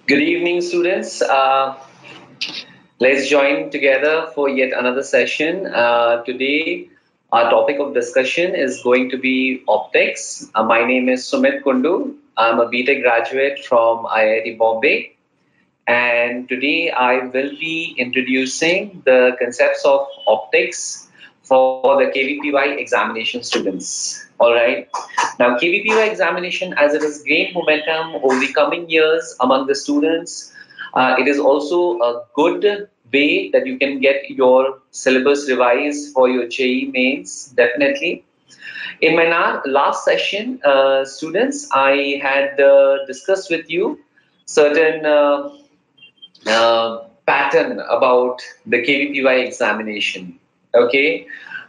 Good evening, students. Let's join together for yet another session. Today, our topic of discussion is going to be optics. My name is Sumit Kundu. I'm a BTech graduate from IIT Bombay. And today, I will be introducing the concepts of optics for the KVPY examination students. All right. Now, KVPY examination, as it has gained momentum over the coming years among the students, it is also a good way that you can get your syllabus revised for your JEE mains, definitely. In my last session, students, I had discussed with you certain pattern about the KVPY examination. Okay,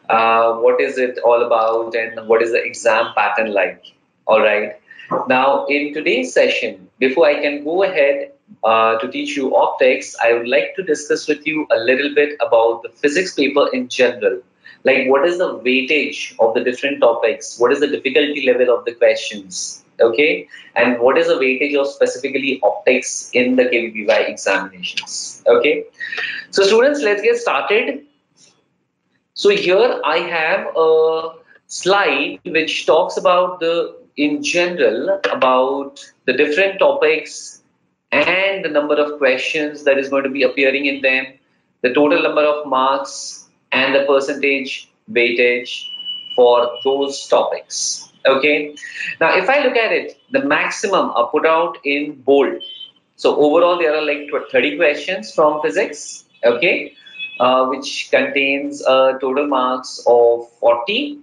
what is it all about and what is the exam pattern like? All right. Now, in today's session, before I can go ahead to teach you optics, I would like to discuss with you a little bit about the physics paper in general. Like, what is the weightage of the different topics? What is the difficulty level of the questions? Okay, and what is the weightage of specifically optics in the KVPY examinations? Okay, so students, let's get started. So here I have a slide which talks about in general, about the different topics and the number of questions that is going to be appearing in them, the total number of marks and the percentage weightage for those topics. Okay. Now, if I look at it, the maximum are put out in bold. So overall, there are like 30 questions from physics. Okay. Which contains total marks of 40.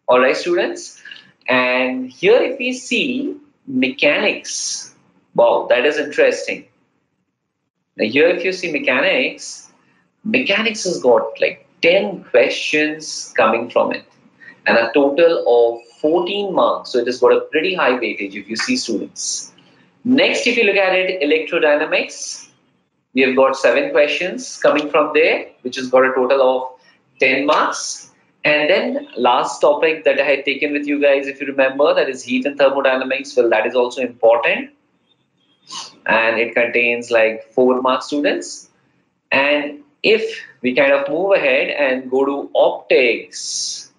All right, students. And here, if we see mechanics, wow, that is interesting. Now, here, if you see mechanics has got like 10 questions coming from it and a total of 14 marks. So it has got a pretty high weightage if you see, students. Next, if you look at it, electrodynamics. We have got 7 questions coming from there, which has got a total of 10 marks. And then last topic that I had taken with you guys, if you remember, that is heat and thermodynamics. Well, that is also important. And it contains like 4 marks, students. And if we kind of move ahead and go to optics,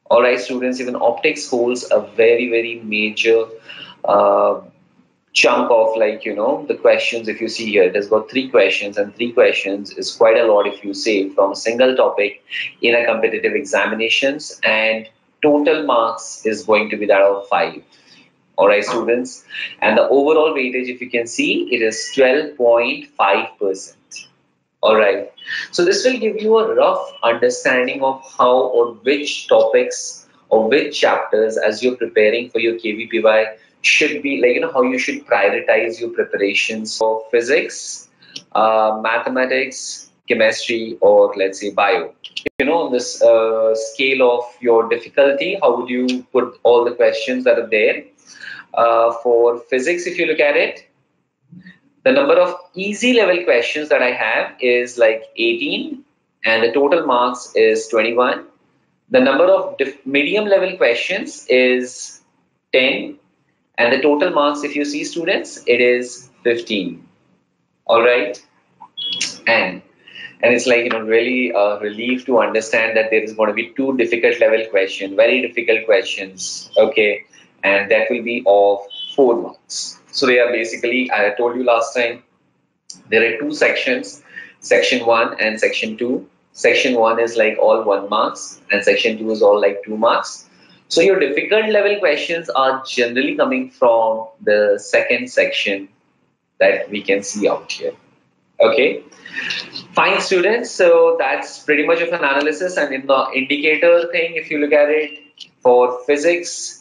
all right, students, even optics holds a very, very major chunk of, like, the questions. If you see here, it has got 3 questions, and 3 questions is quite a lot if you say from a single topic in a competitive examinations, and total marks is going to be that of 5. All right, students, and the overall weightage, if you can see, it is 12.5%. All right, so this will give you a rough understanding of how or which topics or which chapters, as you're preparing for your KVPY, should be, like, how you should prioritize your preparations for physics, mathematics, chemistry, or let's say bio. On this scale of your difficulty, how would you put all the questions that are there? For physics, if you look at it, the number of easy level questions that I have is like 18, and the total marks is 21. The number of medium level questions is 10, and the total marks, if you see, students, it is 15. All right. And it's like, really a relief to understand that there is going to be 2 difficult level questions, very difficult questions. Okay. And that will be of 4 marks. So they are basically, I told you last time, there are 2 sections, section 1 and section 2. Section 1 is like all 1 marks, and section 2 is all like 2 marks. So your difficult level questions are generally coming from the second section that we can see out here. Okay, fine, students. So that's pretty much of an analysis. And in the indicator thing, if you look at it, for physics,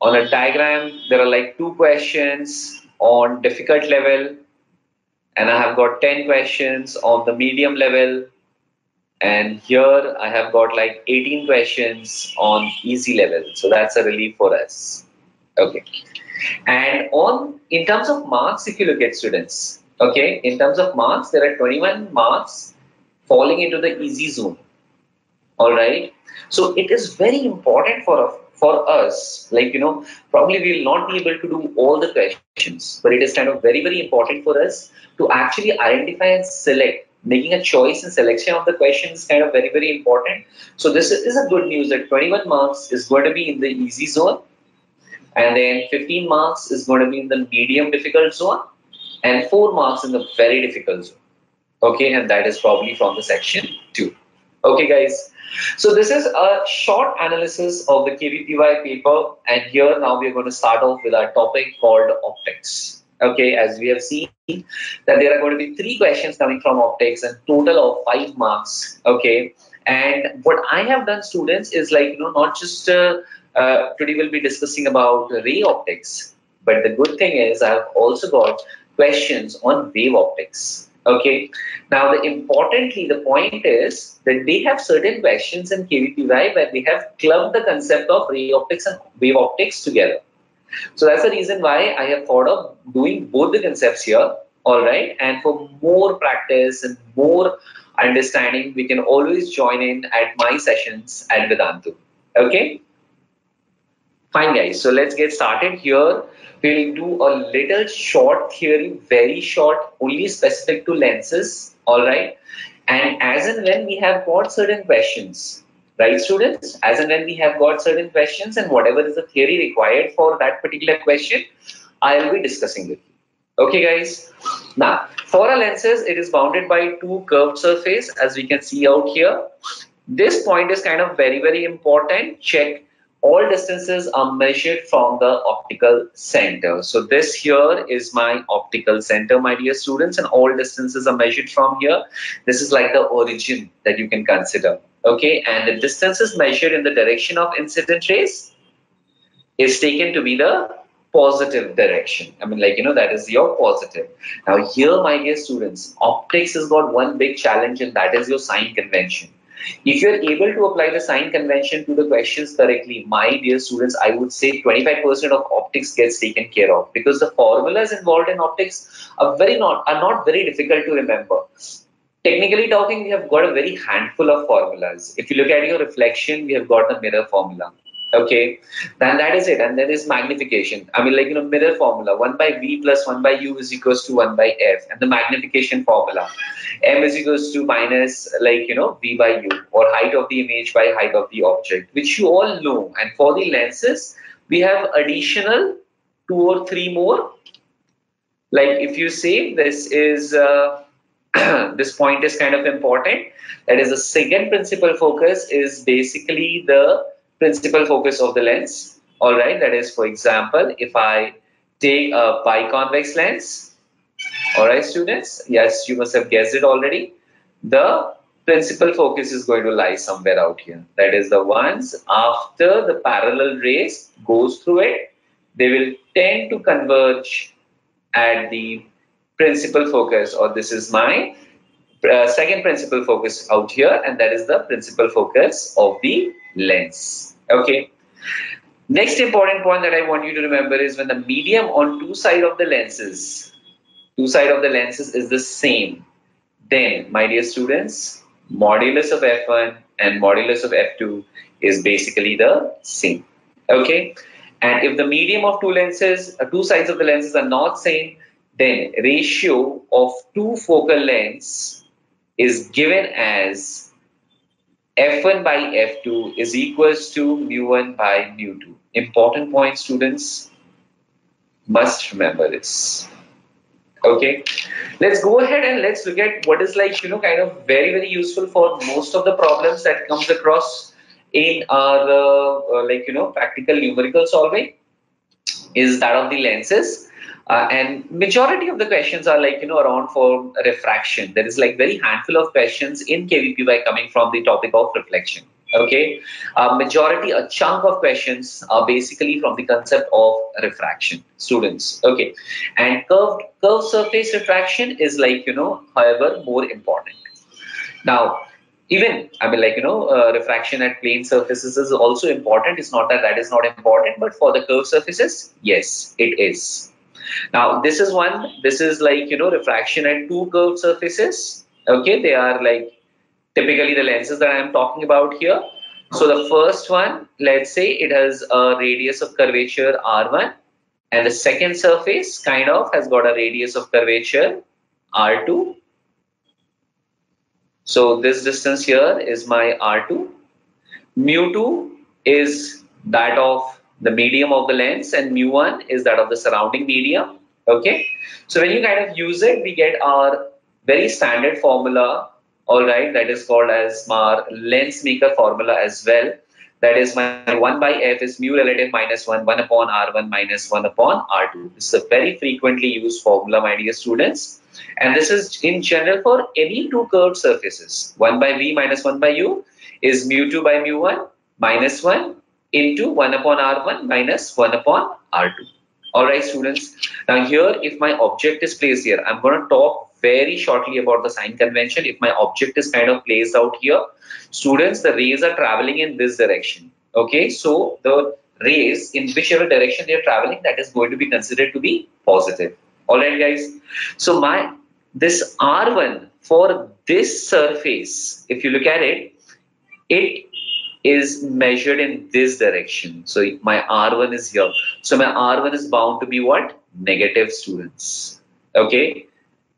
on a diagram, there are like 2 questions on difficult level, and I have got 10 questions on the medium level. And here I have got like 18 questions on easy level. So that's a relief for us. Okay. And in terms of marks, if you look at, students, okay, in terms of marks, there are 21 marks falling into the easy zone. All right. So it is very important for for us, like, probably we will not be able to do all the questions, but it is kind of very, very important for us to actually identify and select. Making a choice and selection of the questions is kind of very, very important. So this is a good news that 21 marks is going to be in the easy zone, and then 15 marks is going to be in the medium difficult zone, and 4 marks in the very difficult zone. Okay, and that is probably from the section 2. Okay, guys. So this is a short analysis of the KVPY paper, and here now we are going to start off with our topic called optics. Okay, as we have seen that there are going to be 3 questions coming from optics and total of 5 marks. Okay, and what I have done, students, is like, not just today we'll be discussing about ray optics, but the good thing is I have also got questions on wave optics. Okay. Now, importantly, the point is that they have certain questions in KVPY where they have clubbed the concept of ray optics and wave optics together. So that's the reason why I have thought of doing both the concepts here. All right. And for more practice and more understanding, we can always join in at my sessions at Vedantu. Okay. Fine, guys. So let's get started here. We'll do a little short theory, very short, only specific to lenses. All right. And as and when we have got certain questions, right, students? As and when we have got certain questions and whatever is the theory required for that particular question, I'll be discussing with you. Okay, guys. Now, for our lenses, it is bounded by 2 curved surface, as we can see out here. This point is kind of very, very important. Check. All distances are measured from the optical center. So this here is my optical center, my dear students, and all distances are measured from here. This is like the origin that you can consider. Okay, and the distances measured in the direction of incident rays is taken to be the positive direction. I mean, like, that is your positive. Now here, my dear students, optics has got one big challenge, and that is your sign convention. If you are able to apply the sign convention to the questions correctly, my dear students, I would say 25% of optics gets taken care of, because the formulas involved in optics are not very difficult to remember. Technically talking, we have got a very handful of formulas. If you look at your reflection, we have got the mirror formula. Okay, then that is it. And there is magnification. I mean, like, mirror formula, 1 by V plus 1 by U is equals to 1 by F. And the magnification formula, M is equals to minus, like, V by U, or height of the image by height of the object, which you all know. And for the lenses, we have additional 2 or 3 more. Like, if you say this is, this point is kind of important. That is, the second principal focus is basically the principal focus of the lens. All right, that is, for example, if I take a biconvex lens, all right, students, yes, you must have guessed it already. The principal focus is going to lie somewhere out here. That is, the ones after the parallel rays goes through it, they will tend to converge at the principal focus, or this is my second principal focus out here, and that is the principal focus of the lens. Okay. Next important point that I want you to remember is when the medium on two sides of the lenses is the same, then, my dear students, modulus of F1 and modulus of F2 is basically the same. Okay. And if the medium of two sides of the lenses are not same, then ratio of two focal lengths is given as F1 by F2 is equals to mu1 by mu2. Important point, students. Must remember this. Okay. Let's go ahead and let's look at what is like, kind of very, very useful for most of the problems that comes across in our, practical numerical solving is that of the lenses. And majority of the questions are like, around for refraction. There is like very handful of questions in KVPY coming from the topic of reflection. Okay. A chunk of questions are basically from the concept of refraction, students. Okay. And curved surface refraction is like, however, more important. Now, even, refraction at plane surfaces is also important. It's not that is not important, but for the curved surfaces, yes, it is. Now, this is like, refraction at two curved surfaces. Okay, they are like typically the lenses that I am talking about here. So the first one, let's say it has a radius of curvature R1, and the second surface kind of has got a radius of curvature R2. So this distance here is my R2. Mu2 is that of the medium of the lens, and mu1 is that of the surrounding medium. Okay. So when you kind of use it, we get our very standard formula, all right, that is called as our lens maker formula as well. That is my 1 by f is mu relative minus 1 upon r1 minus 1 upon r2. This is a very frequently used formula, my dear students. And this is in general for any two curved surfaces. 1 by v minus 1 by u is mu2 by mu1 minus 1 into 1 upon r1 minus 1 upon r2. All right, students. Now here, if my object is placed here, I'm going to talk very shortly about the sign convention. If my object is kind of placed out here, students, the rays are traveling in this direction. Okay, so the rays in whichever direction they are traveling, that is going to be considered to be positive. All right, guys. So this R1 for this surface, if you look at it, it is measured in this direction. So my R1 is here. So my R1 is bound to be what? Negative, students. Okay.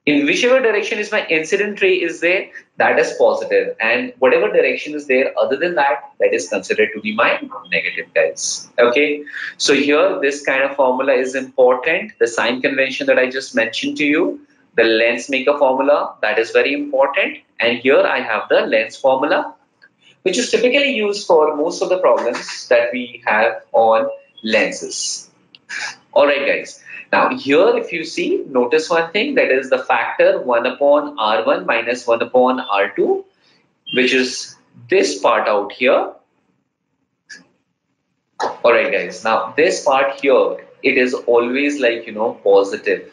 In whichever direction is my incident ray is there, that is positive. And whatever direction is there other than that, that is considered to be my negative, guys. Okay. So here, this kind of formula is important. The sign convention that I just mentioned to you, the lens maker formula, that is very important. And here I have the lens formula, which is typically used for most of the problems that we have on lenses. All right, guys. Now here, if you see, notice one thing, that is the factor 1 upon R1 minus 1 upon R2, which is this part out here. All right, guys. Now this part here, it is always like, positive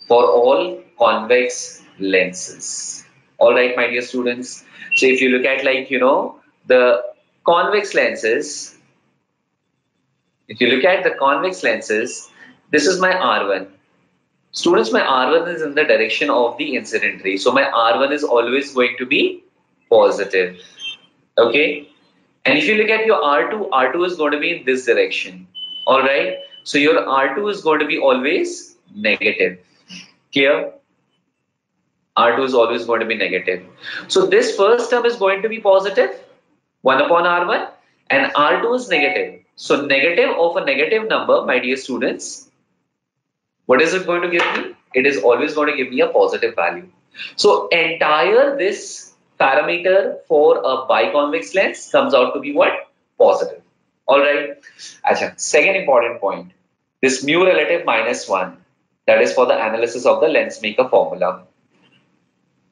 for all convex lenses. All right, my dear students. So if you look at the convex lenses, if you look at the convex lenses, this is my R1. Students, my R1 is in the direction of the incident ray. So my R1 is always going to be positive. Okay. And if you look at your R2, R2 is going to be in this direction. All right. So your R2 is going to be always negative. Clear? R2 is always going to be negative. So this first term is going to be positive, 1 upon R1, and R2 is negative. So negative of a negative number, my dear students, what is it going to give me? It is always going to give me a positive value. So entire this parameter for a biconvex lens comes out to be what? Positive. All right. Achha, second important point, this mu relative minus 1, that is for the analysis of the lens maker formula.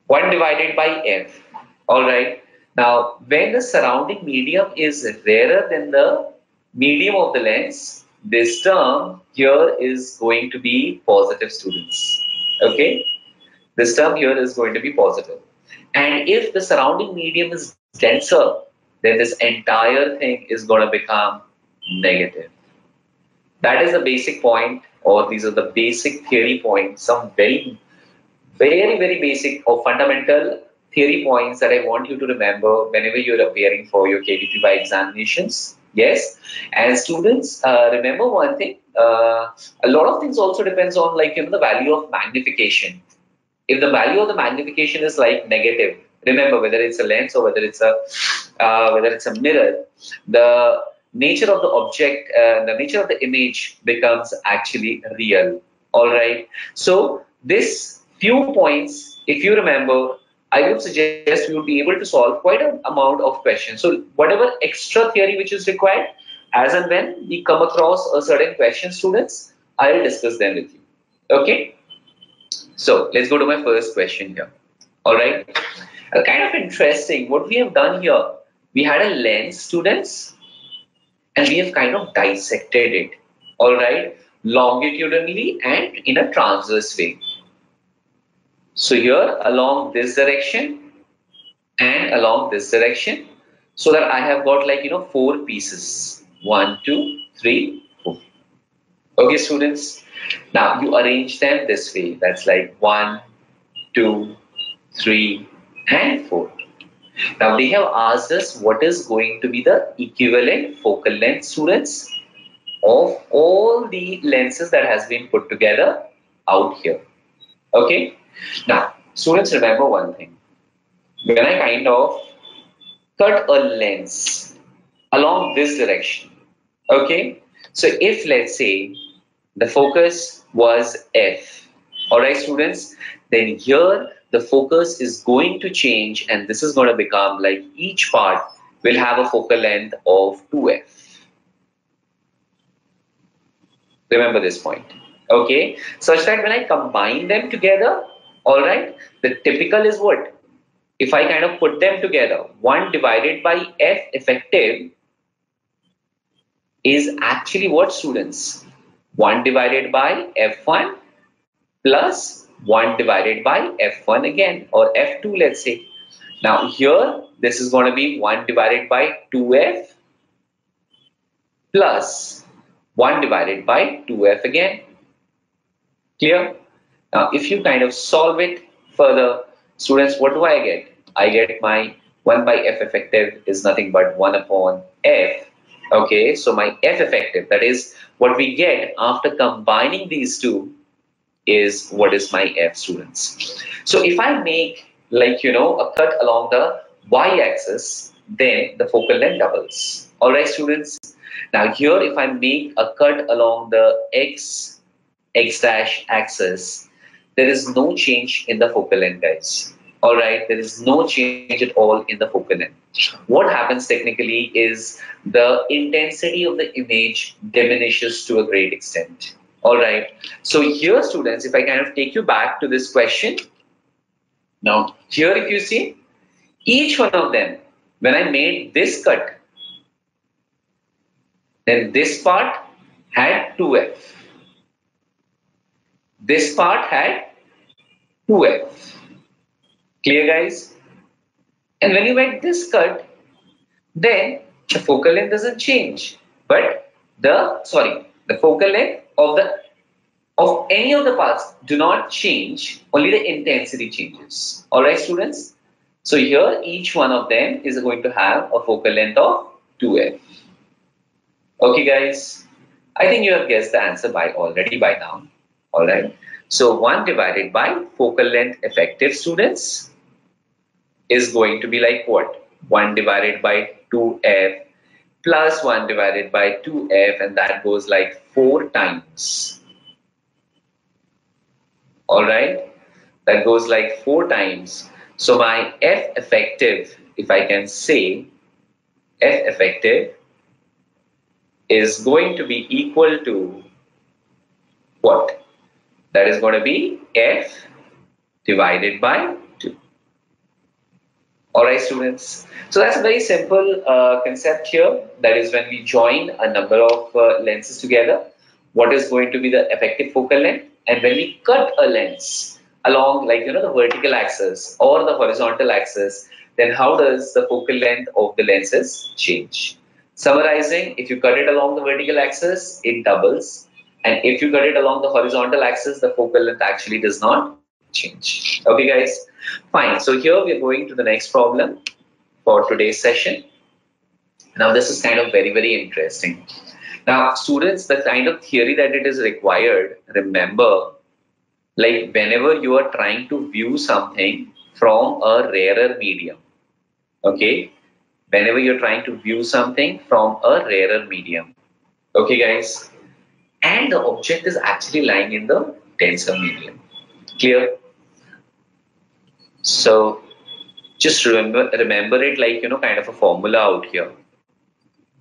1 divided by f. All right. Now, when the surrounding medium is rarer than the medium of the lens, this term here is going to be positive, students. Okay. This term here is going to be positive. And if the surrounding medium is denser, then this entire thing is going to become negative. That is the basic point, or these are the basic theory points, some very basic or fundamental theory points that I want you to remember whenever you're appearing for your KVPY examinations. Yes, and students, remember one thing, a lot of things also depends on the value of magnification. If the value of the magnification is negative, remember whether it's a lens or whether it's a mirror, the nature of the object, the nature of the image becomes actually real. All right. So this few points, if you remember, I would suggest you would be able to solve quite an amount of questions. So whatever extra theory which is required, as and when we come across a certain question, students, I will discuss them with you. Okay. So let's go to my first question here. All right. Kind of interesting. What we have done here, we had a lens, students, and we have kind of dissected it. All right. Longitudinally and in a transverse way. So here along this direction and along this direction, so that I have got 4 pieces. 1, 2, 3, 4. Okay, students. Now you arrange them this way. That's 1, 2, 3, and 4. Now they have asked us what is going to be the equivalent focal length, students, of all the lenses that has been put together out here. Okay. Now, students, remember one thing. When I kind of cut a lens along this direction, okay. So if let's say the focus was F, all right, students, then here the focus is going to change, and this is going to become like each part will have a focal length of 2F. Remember this point, okay? Such that when I combine them together, all right, the typical is what? If I kind of put them together, 1 divided by F effective is actually what, students? 1 divided by F1 plus 1 divided by F1 again, or F2, let's say. Now here, this is going to be 1 divided by 2F plus 1 divided by 2F again. Clear? Now, if you kind of solve it further, students, what do I get? I get my 1 by F effective is nothing but 1 upon F. Okay, so my F effective, that is what we get after combining these two, is what is my F, students. So if I make like, a cut along the y-axis, then the focal length doubles. All right, students. Now here, if I make a cut along the x dash axis, there is no change in the focal length, guys. All right, there is no change at all in the focal length. What happens technically is the intensity of the image diminishes to a great extent. All right, so here, students, if I kind of take you back to this question, now here if you see, each one of them, when I made this cut, then this part had 2F. This part had 2F. Clear, guys? And when you make this cut, then the focal length doesn't change, but the focal length of any of the parts do not change, only the intensity changes. All right, students? So here, each one of them is going to have a focal length of 2F. Okay, guys? I think you have guessed the answer already by now. All right? So 1 divided by focal length effective, students, is going to be like what? 1 divided by 2F plus 1 divided by 2F, and that goes like 4 times. All right? That goes like 4 times. So my F effective, if I can say, F effective is going to be equal to what? That is going to be F divided by 2. All right, students. So that's a very simple concept here. That is when we join a number of lenses together, what is going to be the effective focal length? And when we cut a lens along like, the vertical axis or the horizontal axis, then how does the focal length of the lenses change? Summarizing, if you cut it along the vertical axis, it doubles. And if you cut it along the horizontal axis, the focal length actually does not change. Okay, guys? Fine. So here we are going to the next problem for today's session. Now, this is kind of very, very interesting. Now, students, the kind of theory that it is required, remember, like whenever you are trying to view something from a rarer medium, okay? Whenever you're trying to view something from a rarer medium, okay, guys? And the object is actually lying in the denser medium. Clear? So just remember it like, kind of a formula out here.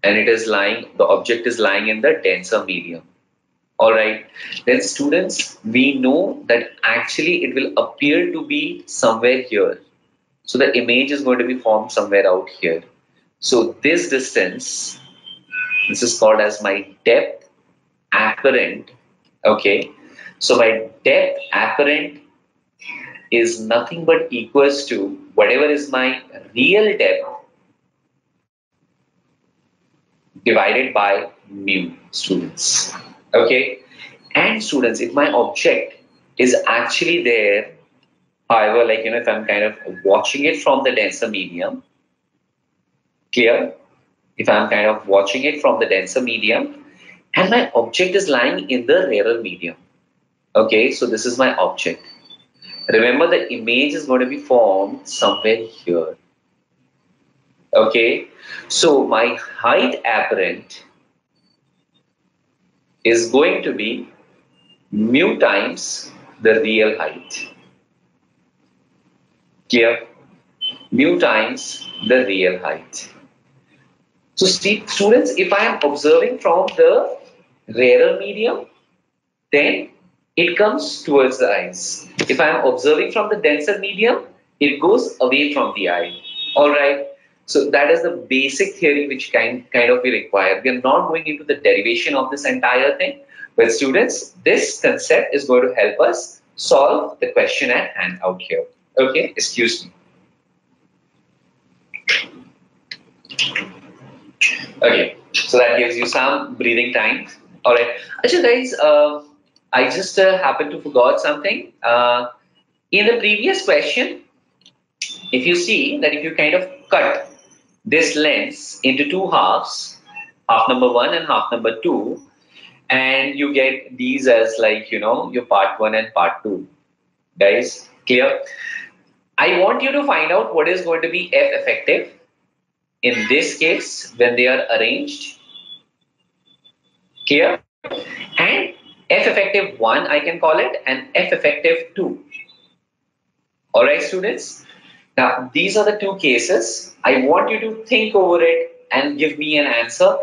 And the object is lying in the denser medium. All right. Then students, we know that actually it will appear to be somewhere here. So the image is going to be formed somewhere out here. So this distance, this is called as my depth apparent. Okay. So my depth apparent is nothing but equals to whatever is my real depth divided by mu, students. Okay. And students, if my object is actually there However, like, if I'm kind of watching it from the denser medium, clear? If I'm kind of watching it from the denser medium and my object is lying in the rarer medium. Okay, so this is my object. Remember, the image is going to be formed somewhere here. Okay, so my height apparent is going to be mu times the real height. Clear? Mu times the real height. So students, if I am observing from the rarer medium, then it comes towards the eyes. If I am observing from the denser medium, it goes away from the eye. All right. So that is the basic theory which kind of we require. We are not going into the derivation of this entire thing, but students, this concept is going to help us solve the question at hand out here. Okay, excuse me. Okay, so that gives you some breathing time. All right. Actually, guys, I just happened to forgot something. In the previous question, if you see that if you kind of cut this lens into two halves, half number 1 and half number 2, and you get these as like, your part 1 and part 2. Guys, clear? I want you to find out what is going to be F effective in this case when they are arranged. Clear? And F effective 1, I can call it, and F effective 2. All right, students? Now, these are the two cases. I want you to think over it and give me an answer.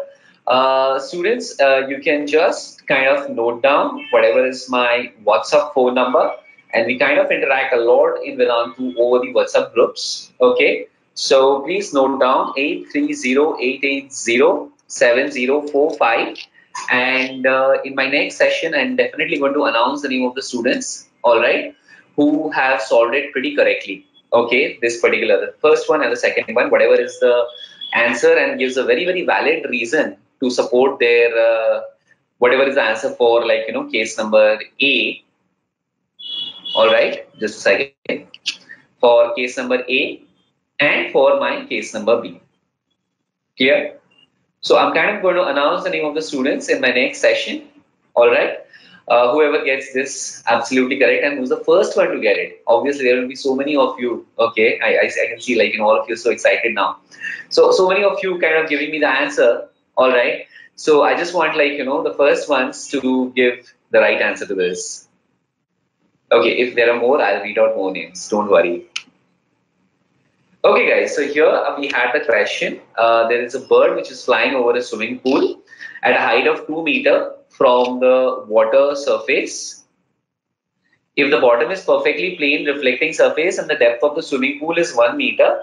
Students, you can just kind of note down whatever is my WhatsApp phone number, and we kind of interact a lot in Vedantu over the WhatsApp groups. Okay, so please note down 830-880-7045. And in my next session, I'm definitely going to announce the name of the students, all right, who have solved it pretty correctly. Okay, this particular, the first one and the second one, whatever is the answer and gives a very, very valid reason to support their, whatever is the answer for, like, case number A. All right, just a second. For case number A and for my case number B. Clear? So I'm kind of going to announce the name of the students in my next session. All right. Whoever gets this absolutely correct and who's the first one to get it. Obviously, there will be so many of you. Okay, I can see like all of you so excited now. So many of you kind of giving me the answer. All right. So I just want like the first ones to give the right answer to this. Okay, if there are more, I'll read out more names. Don't worry. Okay, guys, so here we had the question. There is a bird which is flying over a swimming pool at a height of 2 meters from the water surface. If the bottom is perfectly plain, reflecting surface, and the depth of the swimming pool is 1 meter,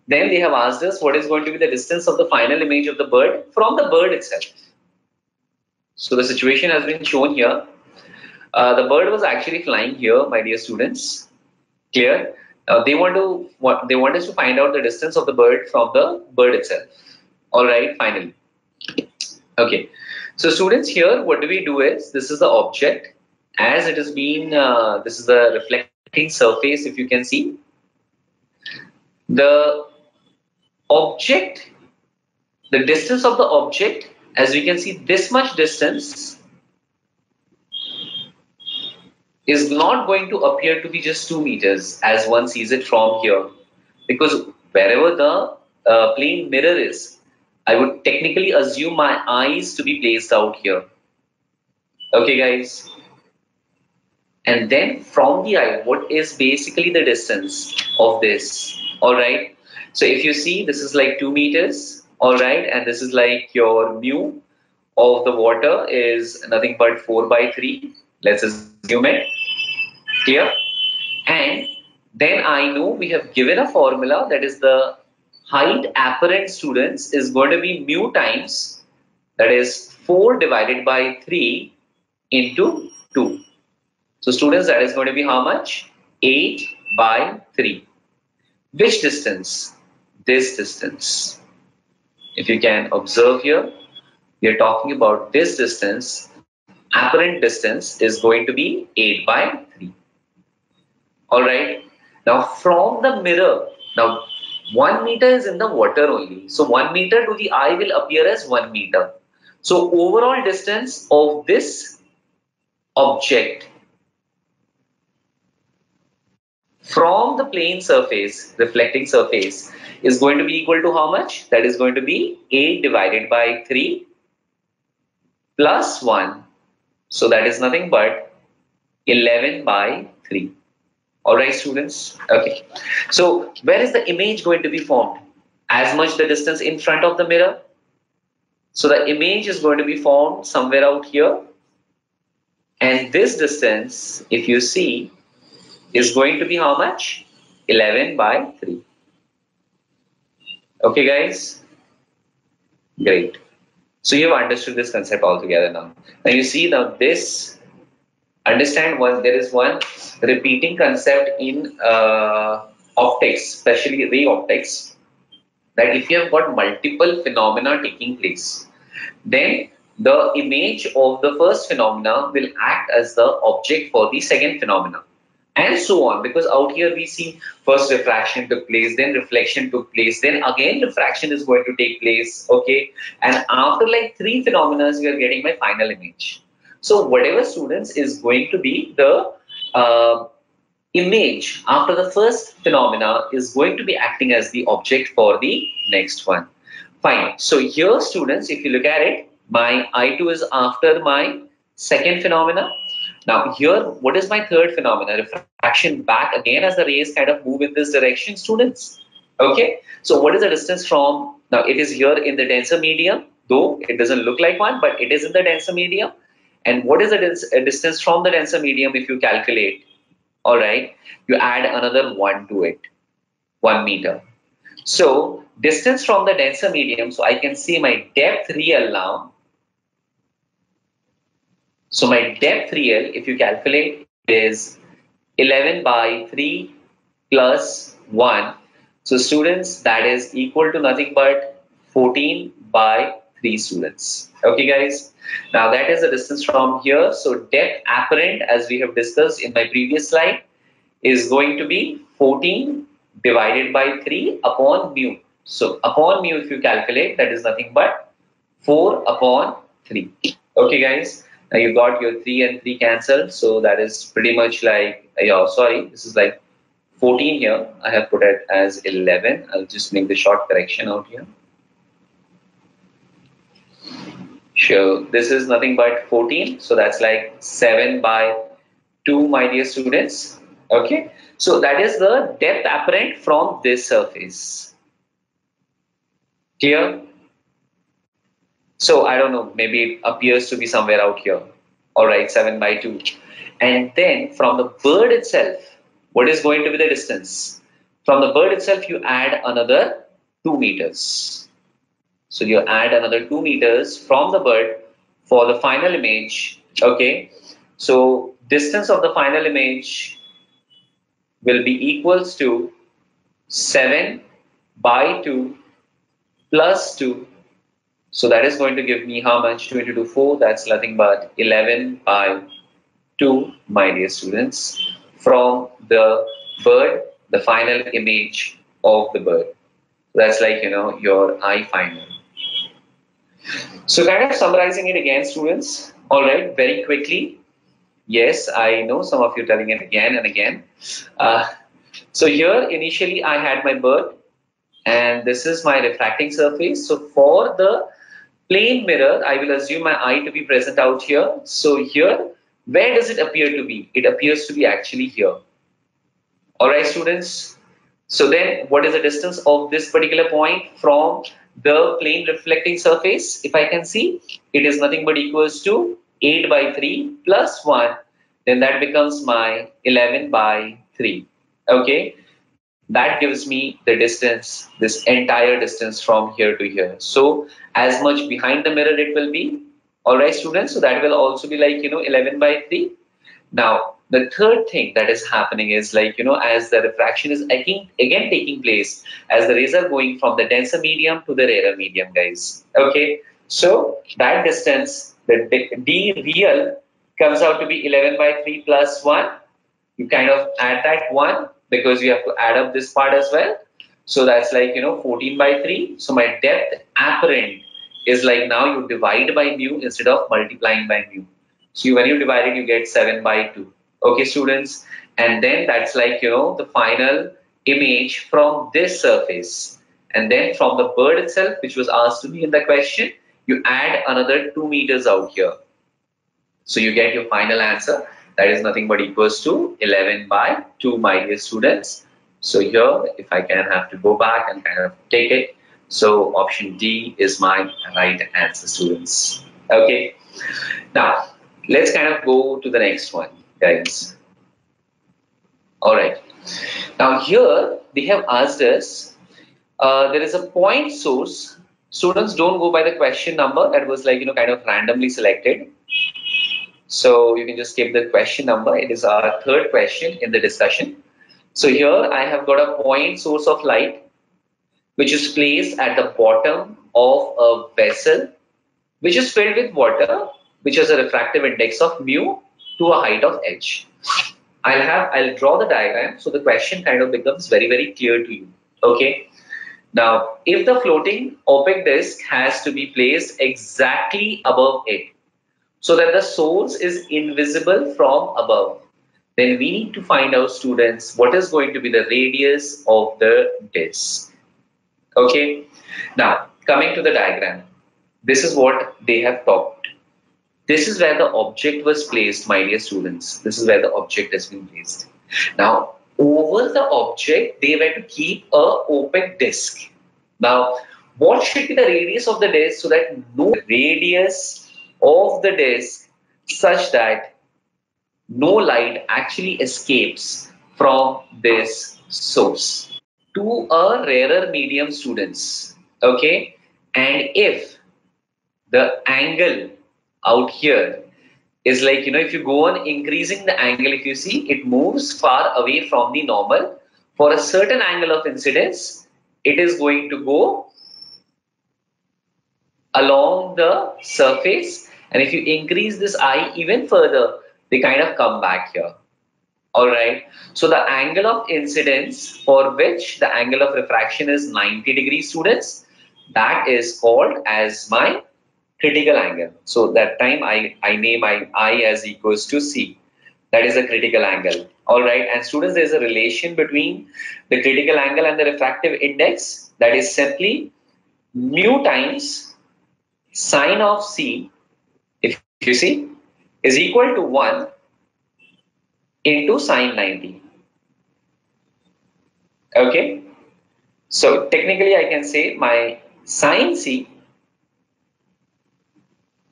then they have asked us what is going to be the distance of the final image of the bird from the bird itself. So the situation has been shown here. The bird was actually flying here, my dear students. Clear? They want us to find out the distance of the bird from the bird itself. All right, finally. Okay. So students, here what do we do is, this is the object as it has been, this is the reflecting surface, if you can see. The object, the distance of the object, as we can see, this much distance is not going to appear to be just 2 meters as one sees it from here, because wherever the plane mirror is, I would technically assume my eyes to be placed out here. Okay, guys. And then from the eye, what is basically the distance of this? All right. So if you see, this is like 2 meters. All right. And this is like your mu of the water is nothing but 4/3. Let's assume it. Clear? And then I know we have given a formula that is the height apparent, students, is going to be mu times, that is 4 divided by 3 into 2. So students, that is going to be how much? 8/3. Which distance? This distance. If you can observe here, we are talking about this distance. Apparent distance is going to be 8/3. All right. Now from the mirror, now 1 meter is in the water only. So 1 meter to the eye will appear as 1 meter. So overall distance of this object from the plane surface, reflecting surface, is going to be equal to how much? That is going to be 8 divided by 3 plus 1. So that is nothing but 11 by 3. All right, students? Okay. So where is the image going to be formed? As much the distance in front of the mirror. So the image is going to be formed somewhere out here. And this distance, if you see, is going to be how much? 11 by 3. Okay, guys? Great. So you have understood this concept altogether now. Now you see now this, understand there is one repeating concept in optics, especially ray optics, that if you have got multiple phenomena taking place, then the image of the first phenomena will act as the object for the second phenomena. And so on, because out here we see first refraction took place, then reflection took place, then again refraction is going to take place, okay? And after like 3 phenomena, we are getting my final image. So whatever students is going to be the image after the first phenomena is going to be acting as the object for the next one. Fine. So here students, if you look at it, my I2 is after my second phenomena. Now here, what is my third phenomena? Refraction back again as the rays kind of move in this direction, students. Okay. So what is the distance from, now it is here in the denser medium, though it doesn't look like one, but it is in the denser medium. And what is the distance from the denser medium if you calculate? All right. You add another 1 to it, 1 meter. So distance from the denser medium, so I can see my depth real now. So my depth real, if you calculate, is 11 by 3 plus 1. So students, that is equal to nothing but 14 by 3 students. Okay, guys. Now that is the distance from here. So depth apparent, as we have discussed in my previous slide, is going to be 14 divided by 3 upon mu. So upon mu, if you calculate, that is nothing but 4 upon 3. Okay, guys. Now you got your 3 and 3 cancelled. So that is pretty much like, yeah, sorry, this is like 14 here. I have put it as 11. I'll just make the short correction out here. Sure. This is nothing but 14. So that's like 7 by 2, my dear students. Okay. So that is the depth apparent from this surface. Clear? So I don't know, maybe it appears to be somewhere out here. All right, 7 by 2. And then from the bird itself, what is going to be the distance? From the bird itself, you add another 2 meters. So you add another 2 meters from the bird for the final image. Okay. So distance of the final image will be equals to 7 by 2 plus 2. So that is going to give me how much? 2 into 2, 4. That's nothing but 11 by 2, my dear students, from the bird, the final image of the bird. That's like, your eye final. So kind of summarizing it again, students. All right, very quickly. Yes, I know some of you telling it again and again. So here, initially, I had my bird, and this is my refracting surface. So for the plane mirror, I will assume my eye to be present out here. So here, where does it appear to be? It appears to be actually here. All right, students. So then what is the distance of this particular point from the plane reflecting surface? If I can see, it is nothing but equals to 8 by 3 plus 1. Then that becomes my 11 by 3. Okay. That gives me the distance, this entire distance from here to here. So as much behind the mirror it will be. All right, students. So that will also be like, 11 by 3. Now, the third thing that is happening is like, as the refraction is again taking place, as the rays are going from the denser medium to the rarer medium, guys. Okay. So that distance, the D real comes out to be 11 by 3 plus 1. You kind of add that 1. because we have to add up this part as well. So that's like, 14 by 3. So my depth apparent is like, now you divide by mu instead of multiplying by mu. So when you divide it, you get 7 by 2. Okay, students. And then that's like, the final image from this surface. And then from the bird itself, which was asked to me in the question, you add another 2 meters out here. So you get your final answer. That is nothing but equals to 11 by 2, my dear students. So here, if I can have to go back and kind of take it. So option D is my right answer, students. Okay. Now, let's kind of go to the next one, guys. All right. Now here, they have asked us, there is a point source. Students, don't go by the question number that was like, kind of randomly selected. So you can just skip the question number. It is our third question in the discussion. So here I have got a point source of light, which is placed at the bottom of a vessel, which is filled with water, which has a refractive index of mu to a height of h. I'll draw the diagram so the question kind of becomes very, very clear to you. Okay. Now, if the floating opaque disk has to be placed exactly above it, so that the source is invisible from above, then we need to find out, students, what is going to be the radius of the disk. Okay. Now, coming to the diagram, this is what they have talked. This is where the object was placed, my dear students. This is where the object has been placed. Now, over the object, they were to keep a opaque disk. Now, what should be the radius of the disk so that no radius of the disk such that no light actually escapes from this source to a rarer medium, students. Okay. And if the angle out here is like, if you go on increasing the angle, if you see, it moves far away from the normal. For a certain angle of incidence, it is going to go along the surface. And if you increase this I even further, they kind of come back here. All right. So the angle of incidence for which the angle of refraction is 90 degrees, students, that is called as my critical angle. So that time I name my I as equals to C. That is a critical angle. All right. And students, there is a relation between the critical angle and the refractive index. That is simply mu times sine of C, if you see, is equal to 1 into sine 90. Okay. So technically I can say my sine C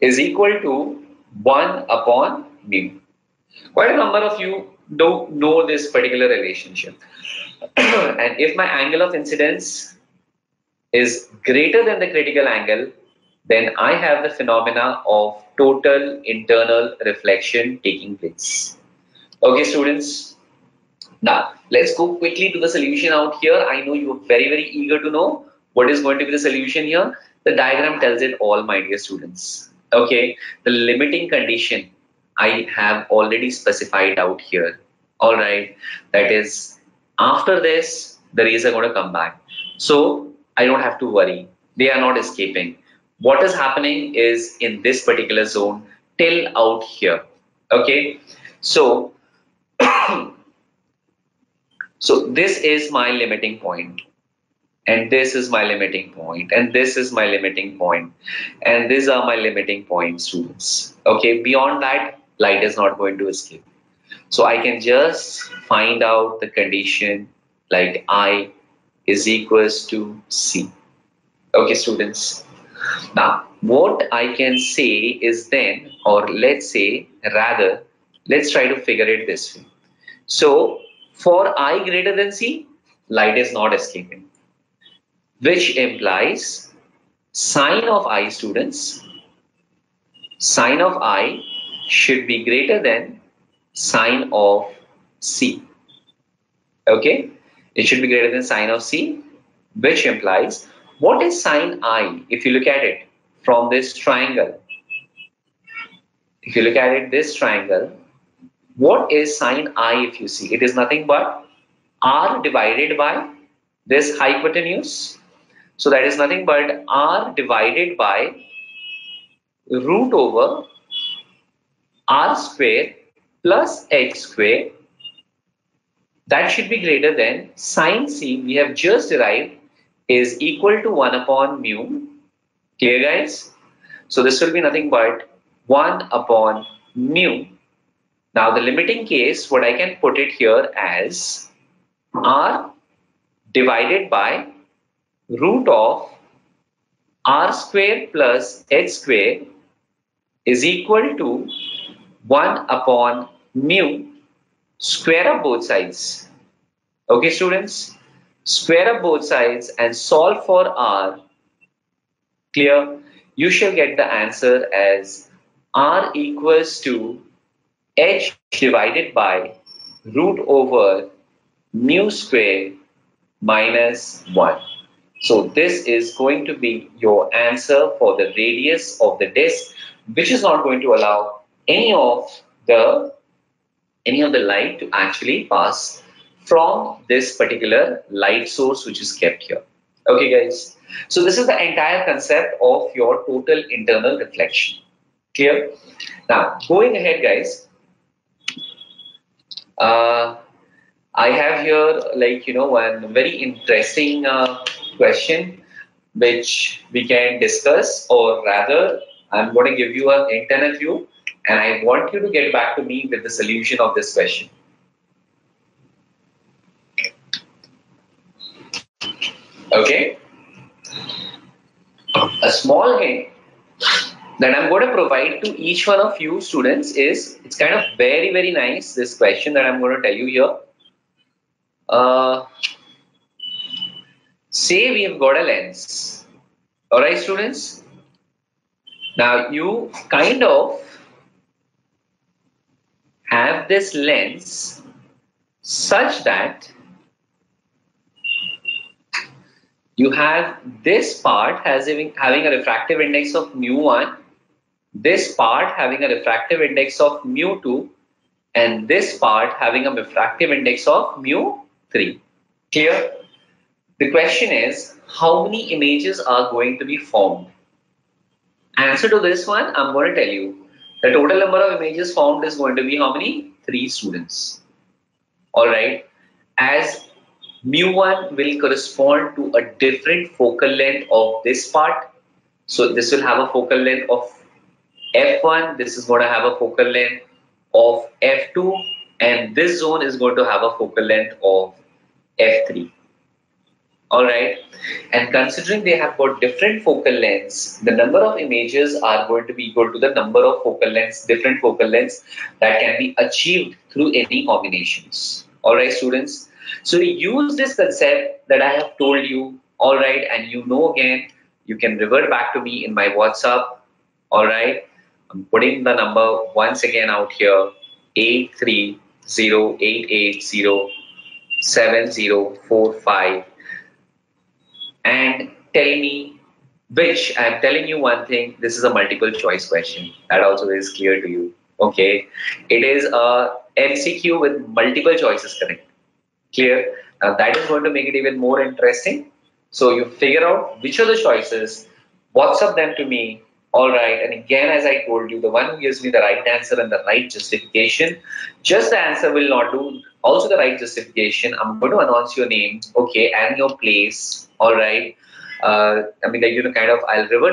is equal to 1 upon mu. Quite a number of you don't know this particular relationship. And if my angle of incidence is greater than the critical angle, then I have the phenomena of total internal reflection taking place. Okay, students. Now, let's go quickly to the solution out here. I know you are very, very eager to know what is going to be the solution here. The diagram tells it all, my dear students. Okay, the limiting condition I have already specified out here. All right, that is, after this, the rays are going to come back. So I don't have to worry. They are not escaping. What is happening is in this particular zone till out here. Okay, so so this is my limiting point, and this is my limiting point, and this is my limiting point, and these are my limiting points, students. Okay, beyond that, light is not going to escape. So I can just find out the condition like I is equals to C. Okay, students. Now, what I can say is then, or let's say rather, let's try to figure it this way. So for I greater than C, light is not escaping, which implies sine of I, students, sine of I should be greater than sine of C. Okay, it should be greater than sine of C, which implies, what is sine I if you look at it from this triangle? If you look at it, this triangle, what is sine I if you see? It is nothing but r divided by this hypotenuse. So that is nothing but r divided by root over r square plus h square. That should be greater than sine c we have just derived is equal to 1 upon mu. Clear, guys? So this will be nothing but 1 upon mu. Now the limiting case, what I can put it here as r divided by root of r square plus h square is equal to 1 upon mu. Square up both sides. Okay, students? Square up both sides and solve for r. Clear? You shall get the answer as r equals to h divided by root over mu square minus 1. So this is going to be your answer for the radius of the disk, which is not going to allow any of the light to actually pass from this particular light source which is kept here. Okay, guys. So this is the entire concept of your total internal reflection. Clear? Now, going ahead, guys. I have here, one very interesting question which we can discuss, or rather, I'm going to give you an internal view, and I want you to get back to me with the solution of this question. Okay? A small hint that I'm going to provide to each one of you students is, it's kind of very, very nice, this question that I'm going to tell you here. Say we have got a lens. Alright, students? Now you kind of have this lens such that you have this part having a refractive index of mu1, this part having a refractive index of mu2, and this part having a refractive index of mu3. Clear? The question is, how many images are going to be formed? Answer to this one, I'm going to tell you. The total number of images formed is going to be how many? 3 students. Alright. As mu1 will correspond to a different focal length of this part. So this will have a focal length of f1. This is going to have a focal length of f2. And this zone is going to have a focal length of f3. Alright, and considering they have got different focal lengths, the number of images are going to be equal to the number of focal lengths, different focal lengths that can be achieved through any combinations. Alright, students. So use this concept that I have told you, alright, and you know again, you can revert back to me in my WhatsApp. Alright, I'm putting the number once again out here, 830880704 and tell me which. I'm telling you one thing, this is a multiple choice question. That also is clear to you. Okay. It is a MCQ with multiple choices correct. Clear? Now that is going to make it even more interesting. So you figure out which are the choices, WhatsApp them to me. Alright. And again, as I told you, the one who gives me the right answer and the right justification, just the answer will not do. Also the right justification, I'm going to announce your name, okay, and your place. All right. I'll revert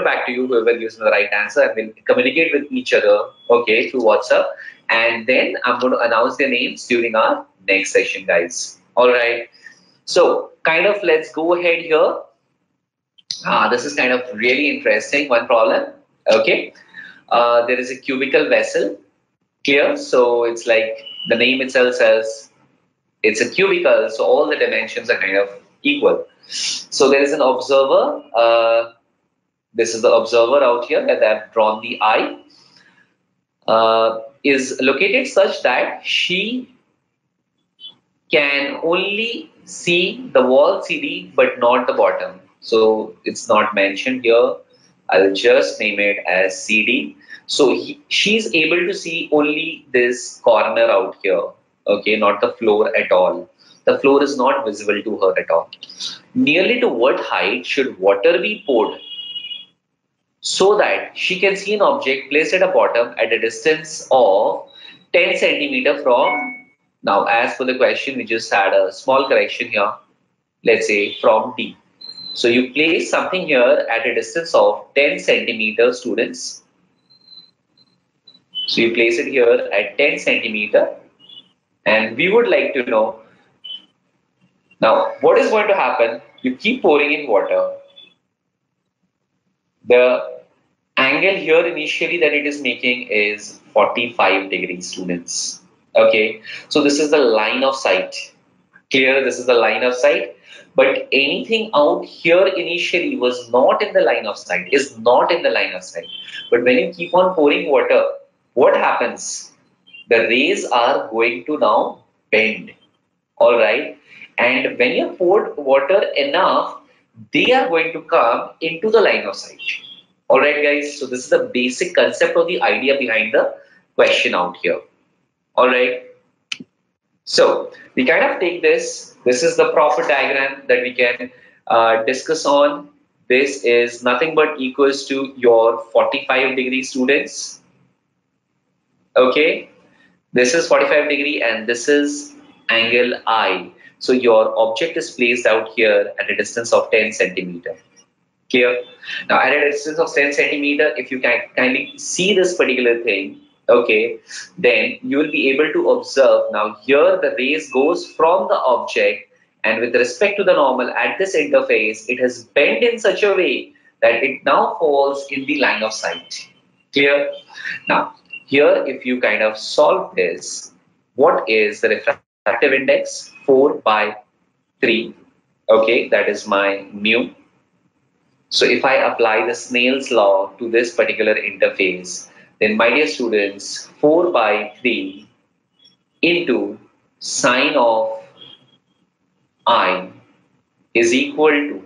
back to you, whoever gives me the right answer, and we'll communicate with each other, okay, through WhatsApp. And then I'm going to announce their names during our next session, guys. All right. So, let's go ahead here. This is kind of really interesting. One problem, okay. There is a cubical vessel. Clear? So, it's like the name itself says it's a cubicle, so all the dimensions are kind of equal. So there is an observer. This is the observer out here that I've drawn the eye. Is located such that she can only see the wall CD but not the bottom. So it's not mentioned here. I'll just name it as CD. So she's able to see only this corner out here. Okay, not the floor at all. The floor is not visible to her at all. Nearly to what height should water be poured so that she can see an object placed at a bottom at a distance of 10 centimeter from, now as for the question, we just had a small correction here, let's say from D. So you place something here at a distance of 10 centimeters, students. So you place it here at 10 centimeter, and we would like to know, now what is going to happen? You keep pouring in water. The angle here initially that it is making is 45 degrees, students. Okay, so this is the line of sight. Clear? This is the line of sight. But anything out here initially was not in the line of sight, is not in the line of sight. But when you keep on pouring water, what happens? The rays are going to now bend. All right. And when you poured water enough, they are going to come into the line of sight. All right, guys. So this is the basic concept of the idea behind the question out here. All right. So we kind of take this. This is the profit diagram that we can discuss on. This is nothing but equals to your 45 degree, students. Okay. This is 45 degree and this is angle I. So your object is placed out here at a distance of 10 centimeter. Clear? Now at a distance of 10 centimeter, if you can kindly see this particular thing, okay, then you will be able to observe now here the rays goes from the object, and with respect to the normal at this interface, it has bent in such a way that it now falls in the line of sight. Clear? Now here if you kind of solve this, what is the refractive index? 4/3. Okay, that is my mu. So if I apply the Snell's law to this particular interface, then my dear students, 4/3 into sine of I is equal to,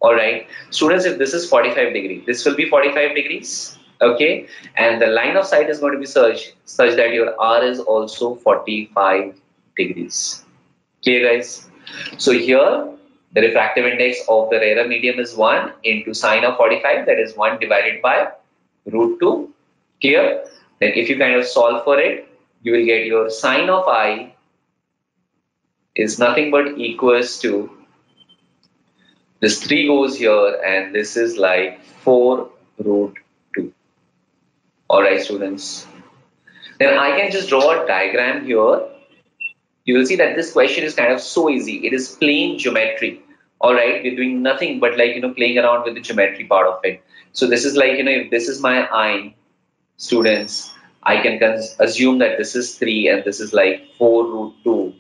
all right, students, if this is 45 degree, this will be 45 degrees, okay, and the line of sight is going to be such that your R is also 45 degrees. Okay, guys. So here the refractive index of the rarer medium is 1 into sine of 45, that is 1 divided by √2. Clear? Then if you kind of solve for it, you will get your sine of I is nothing but equals to, this 3 goes here and this is like 4√2. Alright, students. Then I can just draw a diagram here. You will see that this question is kind of so easy. It is plain geometry. All right, we're doing nothing but like, playing around with the geometry part of it. So this is like, if this is my I, students, I can assume that this is 3 and this is like 4√2.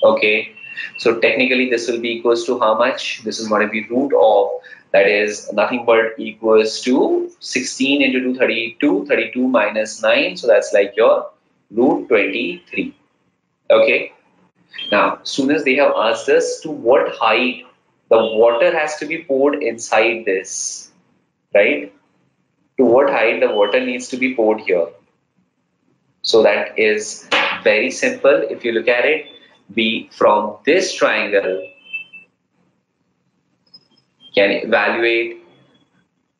Okay. So technically this will be equals to how much? This is going to be root of, that is nothing but equals to 16 into 2, 32, 32 minus 9. So that's like your √23. Okay. Now, soon as they have asked us to what height the water has to be poured inside this, right? To what height the water needs to be poured here. So that is very simple. If you look at it, we from this triangle can evaluate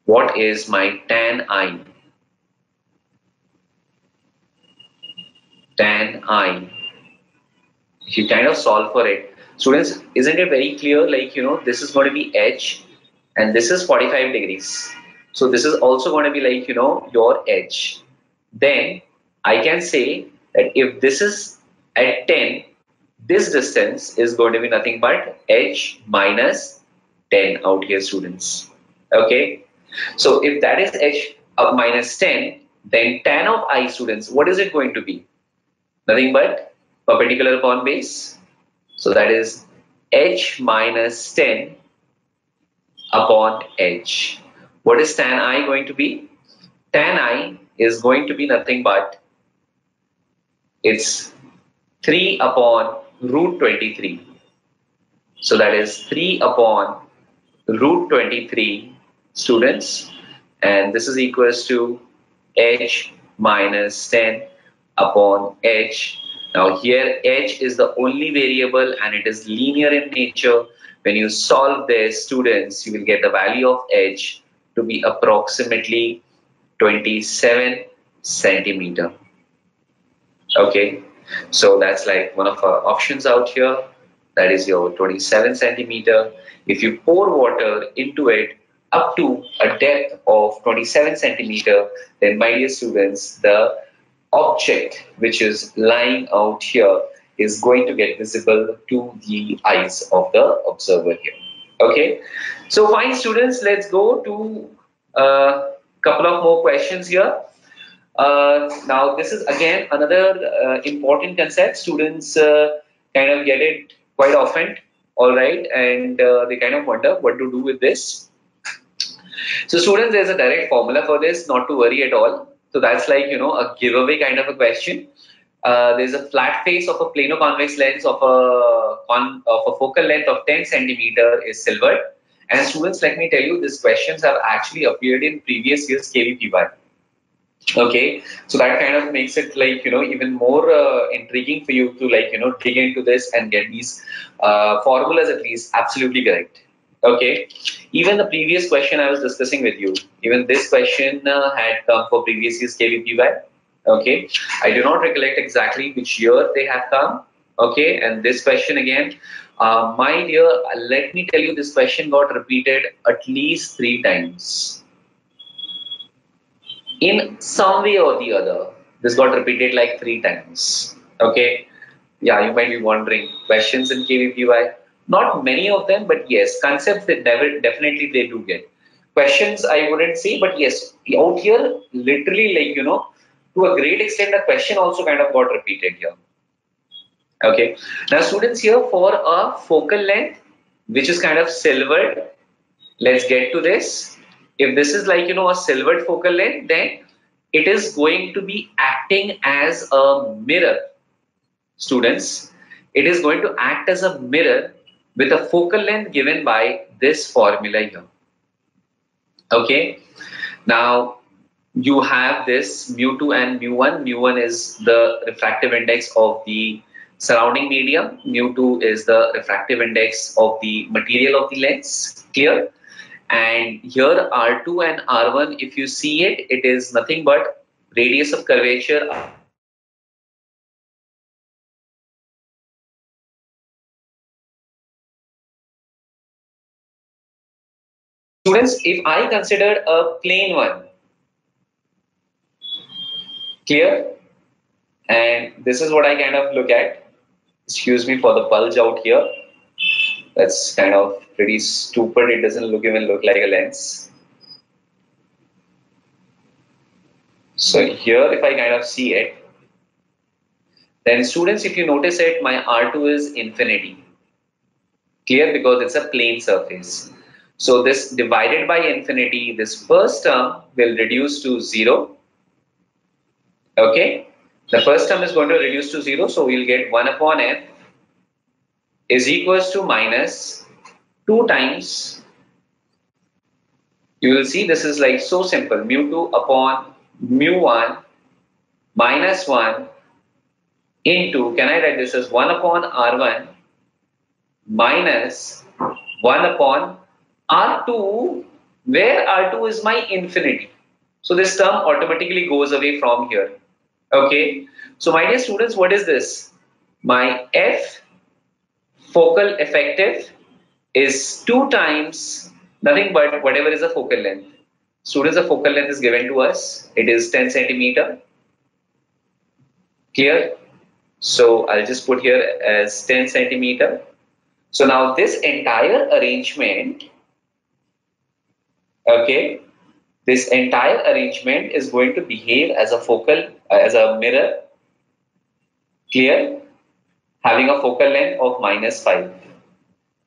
what is my tan I. Tan I. If you kind of solve for it, students, isn't it very clear? Like, this is going to be H and this is 45 degrees. So this is also going to be like, your H. Then I can say that if this is at 10, this distance is going to be nothing but H minus 10 out here, students. Okay. So if that is H minus 10, then tan of I, students, what is it going to be? Nothing but perpendicular upon base. So that is H minus 10 upon H. What is tan I going to be? Tan I is going to be nothing but, it's 3 upon √23. So that is 3 upon √23, students. And this is equals to H minus 10 upon H. Now here h is the only variable and it is linear in nature. When you solve this, students, you will get the value of h to be approximately 27 centimeter. Okay, so that's like one of our options out here. That is your 27 centimeter. If you pour water into it up to a depth of 27 centimeter, then my dear students, the object which is lying out here is going to get visible to the eyes of the observer here. Okay, so fine students, let's go to a couple of more questions here. Now, this is again another important concept. Students kind of get it quite often, all right, and they kind of wonder what to do with this. So, students, there's a direct formula for this, not to worry at all. So, that's like, a giveaway kind of a question. There's a flat face of a plano-convex lens of a focal length of 10 centimeter is silvered. And students, let me tell you, these questions have actually appeared in previous year's KVPY. Okay, so that kind of makes it like, even more intriguing for you to like, dig into this and get these formulas at least absolutely correct. Okay, even the previous question I was discussing with you, even this question had come for previous year's KVPY. Okay, I do not recollect exactly which year they have come. Okay, and this question again, my dear, let me tell you, this question got repeated at least 3 times. In some way or the other, this got repeated like 3 times. Okay. Yeah, you might be wondering questions in KVPY. Not many of them, but yes, concepts that definitely they do get. Questions I wouldn't say, but yes, out here, literally like, to a great extent, the question also kind of got repeated here. Okay. Now, students, here for a focal length, which is kind of silvered, let's get to this. If this is like, a silvered focal length, then it is going to be acting as a mirror. Students, it is going to act as a mirror with a focal length given by this formula here. Okay. Now, you have this mu2 and mu1. mu1 is the refractive index of the surrounding medium. mu2 is the refractive index of the material of the lens. Clear? And here R2 and R1, if you see it, it is nothing but radius of curvature. Students, if I consider a plane one, clear? And this is what I kind of look at. Excuse me for the bulge out here. That's kind of pretty stupid. It doesn't even look like a lens. So here, if I kind of see it, then students, if you notice it, my R2 is infinity. Clear? Because it's a plane surface. So this divided by infinity, this first term will reduce to 0. Okay? The first term is going to reduce to 0. So we'll get 1 upon f is equals to minus 2 times. You will see this is like so simple. mu2 upon mu1 minus 1 into, can I write this as 1 upon R1 minus 1 upon R2, where R2 is my infinity. So this term automatically goes away from here. Okay. So my dear students, what is this? My F focal effective is 2 times nothing but whatever is the focal length. Students, the focal length is given to us. It is 10 centimeter. Clear? So I'll just put here as 10 centimeter. So now this entire arrangement, okay, this entire arrangement is going to behave as a focal, as a mirror. Clear? Having a focal length of minus 5.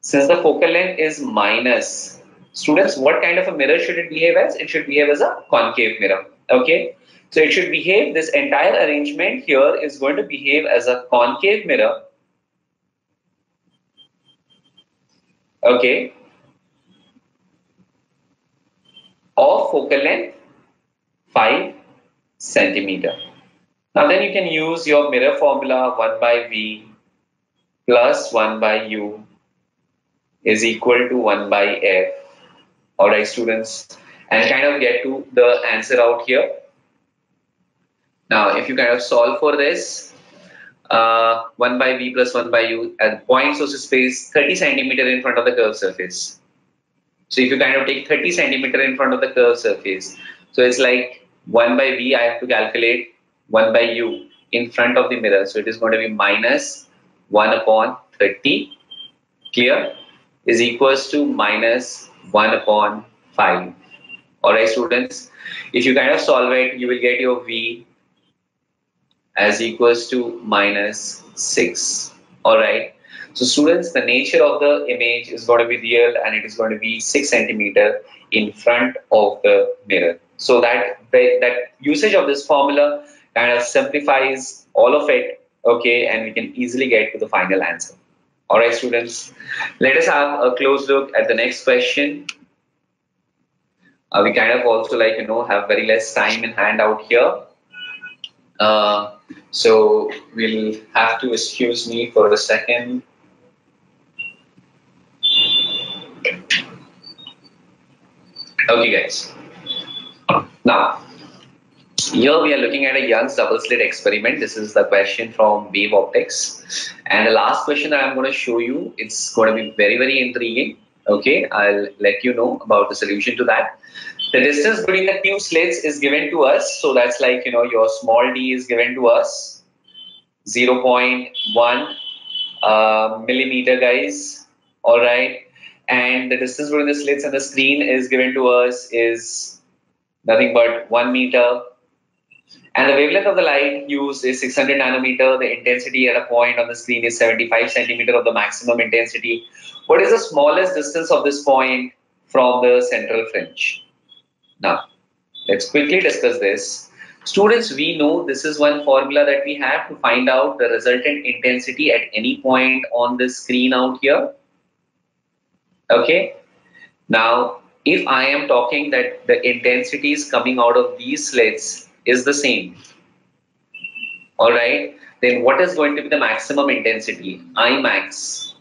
Since the focal length is minus, students, what kind of a mirror should it behave as? It should behave as a concave mirror. Okay. So it should behave, this entire arrangement here is going to behave as a concave mirror. Okay. Of focal length 5 centimeter. Now then you can use your mirror formula 1 by V plus 1 by U is equal to 1 by F. Alright students, and kind of get to the answer out here. Now if you kind of solve for this, 1 by V plus 1 by U at point source space 30 centimeter in front of the curved surface. So if you kind of take 30 centimeter in front of the curved surface, so it's like 1 by V I have to calculate 1 by U in front of the mirror. So it is going to be minus 1 upon 30, clear, is equals to minus 1 upon 5. Alright students, if you kind of solve it, you will get your V as equals to minus 6. Alright. So students, the nature of the image is going to be real and it is going to be 6 centimeter in front of the mirror. So that usage of this formula kind of simplifies all of it, okay, and we can easily get to the final answer. Alright students, let us have a close look at the next question. We kind of also have very less time in hand out here. So we'll have to excuse me for a second. Okay guys, now here we are looking at a Young's double slit experiment. This is the question from wave optics, and the last question that I'm going to show you, it's going to be very, very intriguing. Okay, I'll let you know about the solution to that. The distance between the two slits is given to us, so that's like your small d is given to us 0.1 millimeter, guys. All right, and the distance between the slits and the screen is given to us is nothing but 1 meter. And the wavelength of the light used is 600 nanometer. The intensity at a point on the screen is 75 centimeter of the maximum intensity. What is the smallest distance of this point from the central fringe? Now, let's quickly discuss this. Students, we know this is one formula that we have to find out the resultant intensity at any point on the screen out here. Okay. Now, if I am talking that the intensities coming out of these slits is the same, all right, then what is going to be the maximum intensity? I max.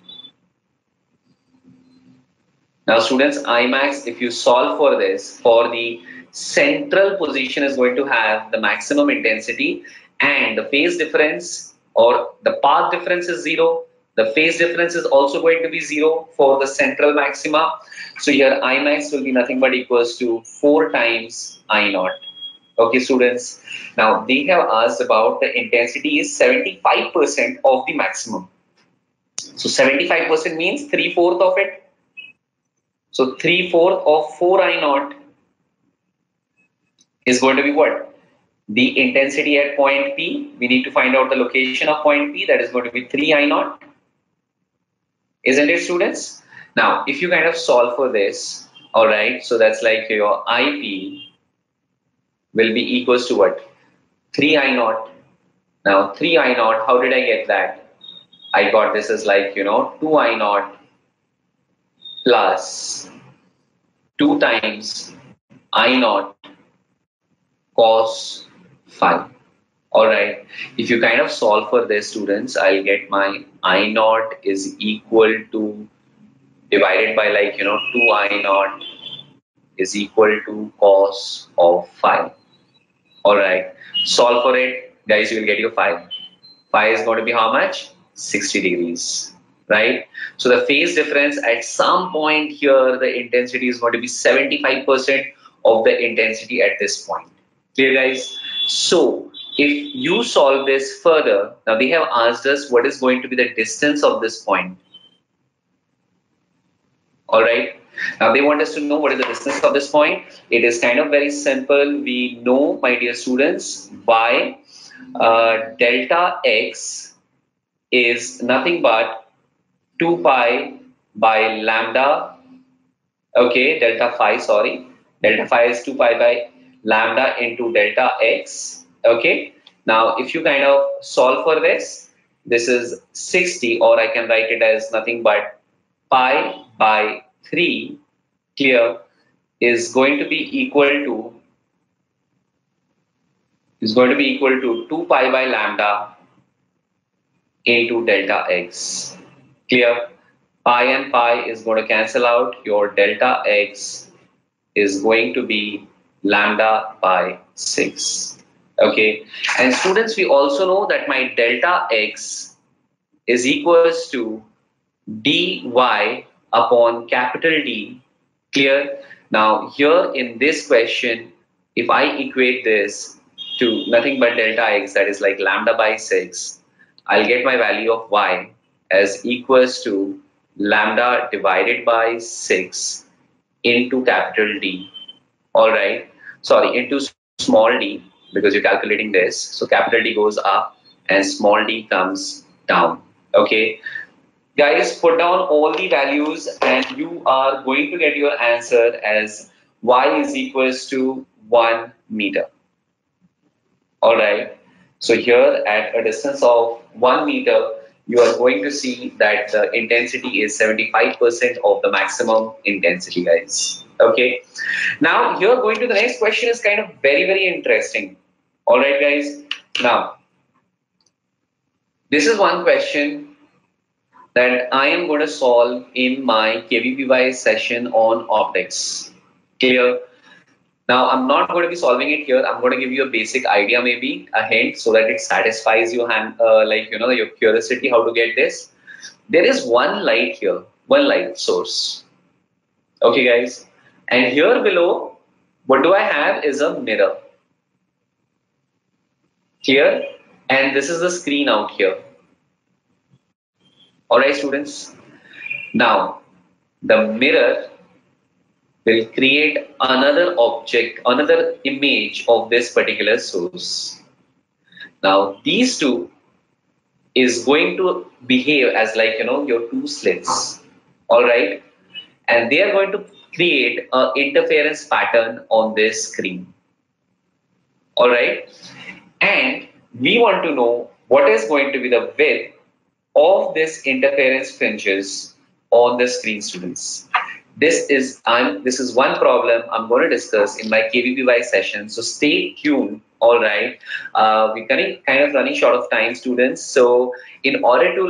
Now students, I max, if you solve for this, for the central position is going to have the maximum intensity, and the phase difference or the path difference is 0. The phase difference is also going to be 0 for the central maxima. So here I max will be nothing but equals to 4 times I naught. Okay students, now they have asked about the intensity is 75% of the maximum. So 75% means 3/4 of it. So 3/4 of 4 I naught is going to be what? The intensity at point P. We need to find out the location of point P. That is going to be 3 I naught. Isn't it students? Now if you kind of solve for this, all right, so that's like your IP will be equals to what? 3 I naught. Now 3 I naught, how did I get that? I got this as like 2 I naught plus 2 times I naught cos phi. All right, if you kind of solve for this students, I'll get my I naught is equal to divided by 2 I naught is equal to cos of phi. All right, solve for it, guys, you will get your phi. Phi is going to be how much? 60 degrees, right? So the phase difference at some point here, the intensity is going to be 75% of the intensity at this point. Clear, guys? So if you solve this further, now they have asked us what is going to be the distance of this point. All right. Now they want us to know what is the distance of this point. It is kind of very simple. We know, my dear students, by delta x is nothing but 2 pi by lambda. Okay, delta phi, sorry. Delta phi is 2 pi by lambda into delta x. Okay. Now if you kind of solve for this, this is 60, or I can write it as nothing but pi by 3, clear, is going to be equal to is going to be equal to 2 pi by lambda into delta x. Clear? Pi and pi is going to cancel out. Your delta x is going to be lambda by 6. Okay. And students, we also know that my delta x is equals to dy upon capital D. Clear? Now here in this question, if I equate this to nothing but delta x, that is like lambda by 6, I'll get my value of y as equals to lambda divided by 6 into capital D. All right. Sorry, into small d, because you're calculating this. So capital D goes up and small d comes down. Okay. Guys, put down all the values and you are going to get your answer as y is equals to 1 meter. All right. So here at a distance of 1 meter, you are going to see that the intensity is 75% of the maximum intensity, guys. Okay. Now here going to the next question is kind of very, very interesting. All right, guys. Now, this is one question that I am going to solve in my KVPY session on optics. Clear? Now, I'm not going to be solving it here. I'm going to give you a basic idea, maybe a hint, so that it satisfies you, your curiosity how to get this. There is one light here, one light source. Okay, guys. And here below, what do I have is a mirror. Clear? And this is the screen out here. All right, students. Now, the mirror will create another object, another image of this particular source. Now, these two is going to behave as your two slits. All right. And they are going to create an interference pattern on this screen. All right. And we want to know what is going to be the width of this interference fringes on the screen, students. This is one problem I'm going to discuss in my KVPY session. So stay tuned. All right. We're kind of running short of time, students. So in order to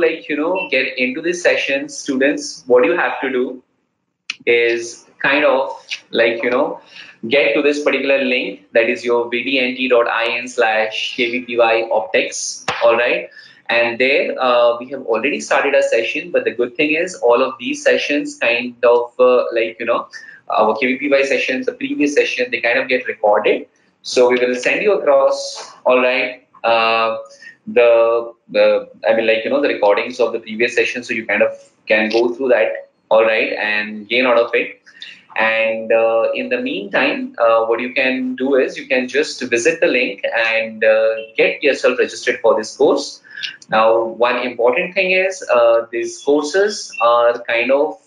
get into this session, students, what you have to do is kind of get to this particular link, that is your vdnt.in/kvpy optics. All right. And there we have already started a session, but the good thing is all of these sessions kind of our KVPY sessions, the previous session, they kind of get recorded. So we will send you across, all right, the recordings of the previous session, so you kind of can go through that, all right, and gain out of it. And in the meantime, what you can do is you can just visit the link and get yourself registered for this course. Now, one important thing is these courses are kind of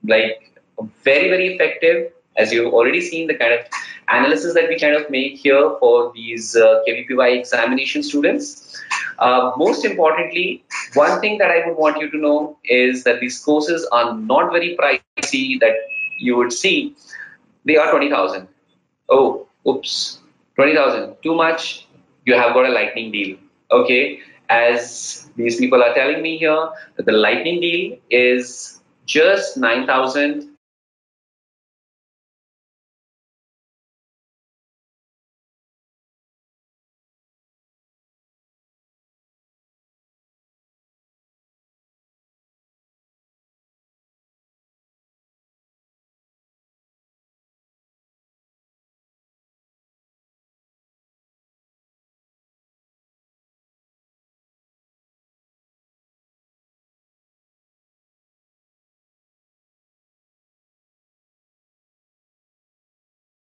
very, very effective. As you've already seen, the kind of analysis that we kind of make here for these KVPY examination students. Most importantly, one thing that I would want you to know is that these courses are not very pricey that you would see. They are 20,000. Oh, oops, 20,000, too much. You have got a lightning deal. Okay. As these people are telling me here that the lightning deal is just 9,000